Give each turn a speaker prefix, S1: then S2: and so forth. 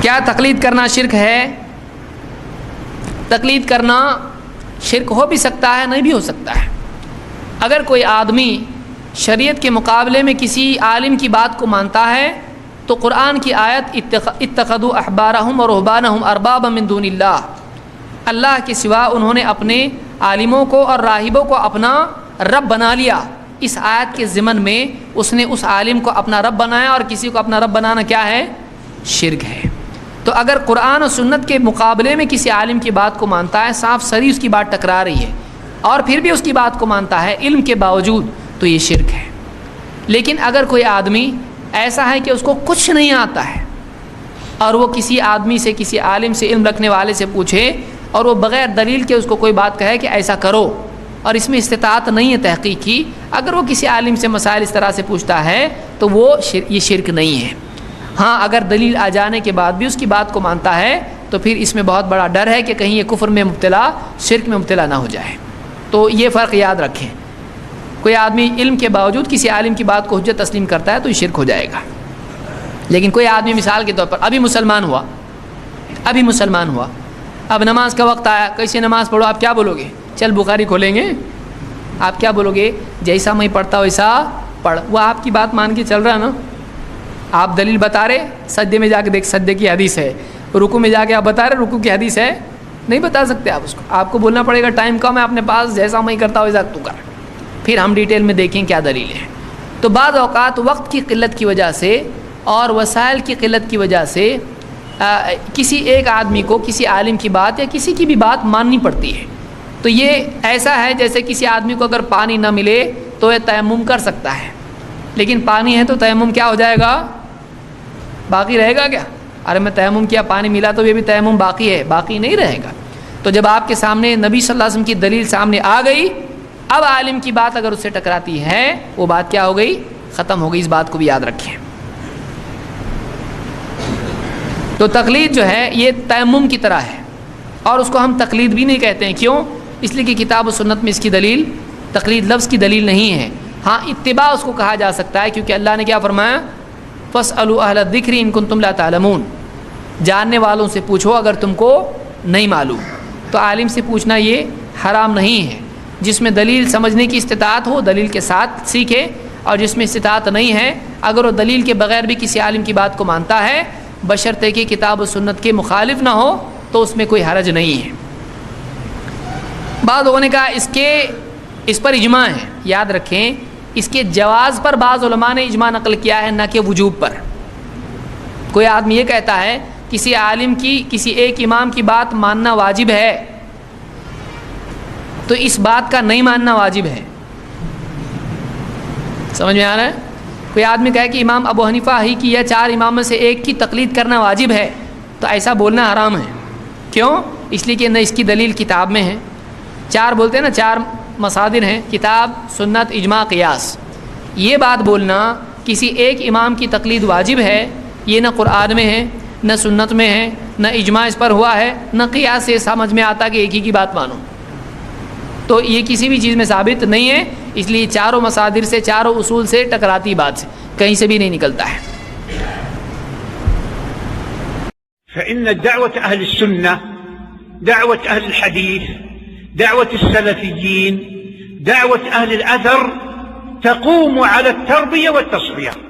S1: کیا تقلید کرنا شرک ہے؟ تقلید کرنا شرک ہو بھی سکتا ہے، نہیں بھی ہو سکتا ہے۔ اگر کوئی آدمی شریعت کے مقابلے میں کسی عالم کی بات کو مانتا ہے تو قرآن کی آیت اتخذوا احبارہم ورہبانہم اربابا من دون اللہ، اللہ کے سوا انہوں نے اپنے عالموں کو اور راہبوں کو اپنا رب بنا لیا، اس آیت کے ضمن میں اس نے اس عالم کو اپنا رب بنایا، اور کسی کو اپنا رب بنانا کیا ہے؟ شرک ہے۔ تو اگر قرآن و سنت کے مقابلے میں کسی عالم کی بات کو مانتا ہے، صاف صریح اس کی بات ٹکرا رہی ہے، اور پھر بھی اس کی بات کو مانتا ہے علم کے باوجود، تو یہ شرک ہے۔ لیکن اگر کوئی آدمی ایسا ہے کہ اس کو کچھ نہیں آتا ہے اور وہ کسی آدمی سے، کسی عالم سے، علم رکھنے والے سے پوچھے اور وہ بغیر دلیل کے اس کو کوئی بات کہے کہ ایسا کرو، اور اس میں استطاعت نہیں ہے تحقیق کی، اگر وہ کسی عالم سے مسائل اس طرح سے پوچھتا ہے تو وہ یہ شرک نہیں ہے۔ ہاں اگر دلیل آ جانے کے بعد بھی اس کی بات کو مانتا ہے تو پھر اس میں بہت بڑا ڈر ہے کہ کہیں یہ کفر میں مبتلا، شرک میں مبتلا نہ ہو جائے۔ تو یہ فرق یاد رکھیں، کوئی آدمی علم کے باوجود کسی عالم کی بات کو حجت تسلیم کرتا ہے تو یہ شرک ہو جائے گا۔ لیکن کوئی آدمی مثال کے طور پر ابھی مسلمان ہوا، اب نماز کا وقت آیا، کیسے نماز پڑھو، آپ کیا بولو گے؟ چل بخاری کھولیں گے، آپ کیا بولو گے؟ جیسا میں پڑھتا ہوں ویسا پڑھ۔ وہ آپ کی بات مان کے چل رہا ہے نا، آپ دلیل بتا رہے، سجدے میں جا کے دیکھ سجدے کی حدیث ہے، رکوع میں جا کے آپ بتا رہے رکوع کی حدیث ہے، نہیں بتا سکتے آپ اس کو، آپ کو بولنا پڑے گا ٹائم کم ہے اپنے پاس، جیسا میں کرتا ہوں ویسا تو کر، پھر ہم ڈیٹیل میں دیکھیں کیا دلیل ہے۔ تو بعض اوقات وقت کی قلت کی وجہ سے اور وسائل کی قلت کی وجہ سے کسی ایک آدمی کو کسی عالم کی بات یا کسی کی بھی بات ماننی پڑتی ہے۔ تو یہ ایسا ہے جیسے کسی آدمی کو اگر پانی نہ ملے تو یہ تیمم کر سکتا ہے، لیکن پانی ہے تو تیمم کیا ہو جائے گا؟ باقی رہے گا کیا؟ ارے میں تیمم کیا، پانی ملا تو یہ بھی تیمم باقی ہے، باقی نہیں رہے گا۔ تو جب آپ کے سامنے نبی صلی اللہ علیہ وسلم کی دلیل سامنے آ گئی، اب عالم کی بات اگر اس سے ٹکراتی ہے وہ بات کیا ہو گئی؟ ختم ہو گئی۔ اس بات کو بھی یاد رکھیں۔ تو تقلید جو ہے یہ تیمم کی طرح ہے، اور اس کو ہم تقلید بھی نہیں کہتے ہیں۔ کیوں؟ اس لیے کہ کتاب و سنت میں اس کی دلیل، تقلید لفظ کی دلیل نہیں ہے۔ ہاں اتباع اس کو کہا جا سکتا ہے، کیونکہ اللہ نے کیا فرمایا؟ فَاسْأَلُوا أَهْلَ الذِّكْرِ إِن كُنتُمْ لَا تَعْلَمُونَ، جاننے والوں سے پوچھو اگر تم کو نہیں معلوم۔ تو عالم سے پوچھنا یہ حرام نہیں ہے، جس میں دلیل سمجھنے کی استطاعت ہو دلیل کے ساتھ سیکھے، اور جس میں استطاعت نہیں ہے اگر وہ دلیل کے بغیر بھی کسی عالم کی بات کو مانتا ہے بشرطے کہ کتاب و سنت کے مخالف نہ ہو تو اس میں کوئی حرج نہیں ہے۔ بعض لوگوں نے کہا اس پر اجماع ہے، یاد رکھیں اس کے جواز پر بعض علماء نے اجماع نقل کیا ہے، نہ کہ وجوب پر۔ کوئی آدمی یہ کہتا ہے کسی عالم کی، کسی ایک امام کی بات ماننا واجب ہے، تو اس بات کا نہیں ماننا واجب ہے۔ سمجھ میں آ رہا ہے؟ کوئی آدمی کہے کہ امام ابو حنیفہ ہی کی یا 4 امام میں سے ایک کی تقلید کرنا واجب ہے، تو ایسا بولنا حرام ہے۔ کیوں؟ اس لیے کہ نہ اس کی دلیل کتاب میں ہے، 4 بولتے ہیں نا، 4 مصادر ہیں، کتاب، سنت، اجماع، قیاس۔ یہ بات بولنا کسی ایک امام کی تقلید واجب ہے، یہ نہ قرآن میں ہے، نہ سنت میں ہے، نہ اجماع اس پر ہوا ہے، نہ قیاس سے سمجھ میں آتا کہ ایک ہی کی بات مانو۔ تو یہ کسی بھی چیز میں ثابت نہیں ہے، اس لیے 4 مصادر سے، 4 اصول سے ٹکراتی بات سے کہیں سے بھی نہیں نکلتا ہے۔
S2: فإن دعوة أهل السنة، دعوة أهل الحديث، دعوة السلفيين، دعوة أهل الأثر تقوم على التربية والتصفية،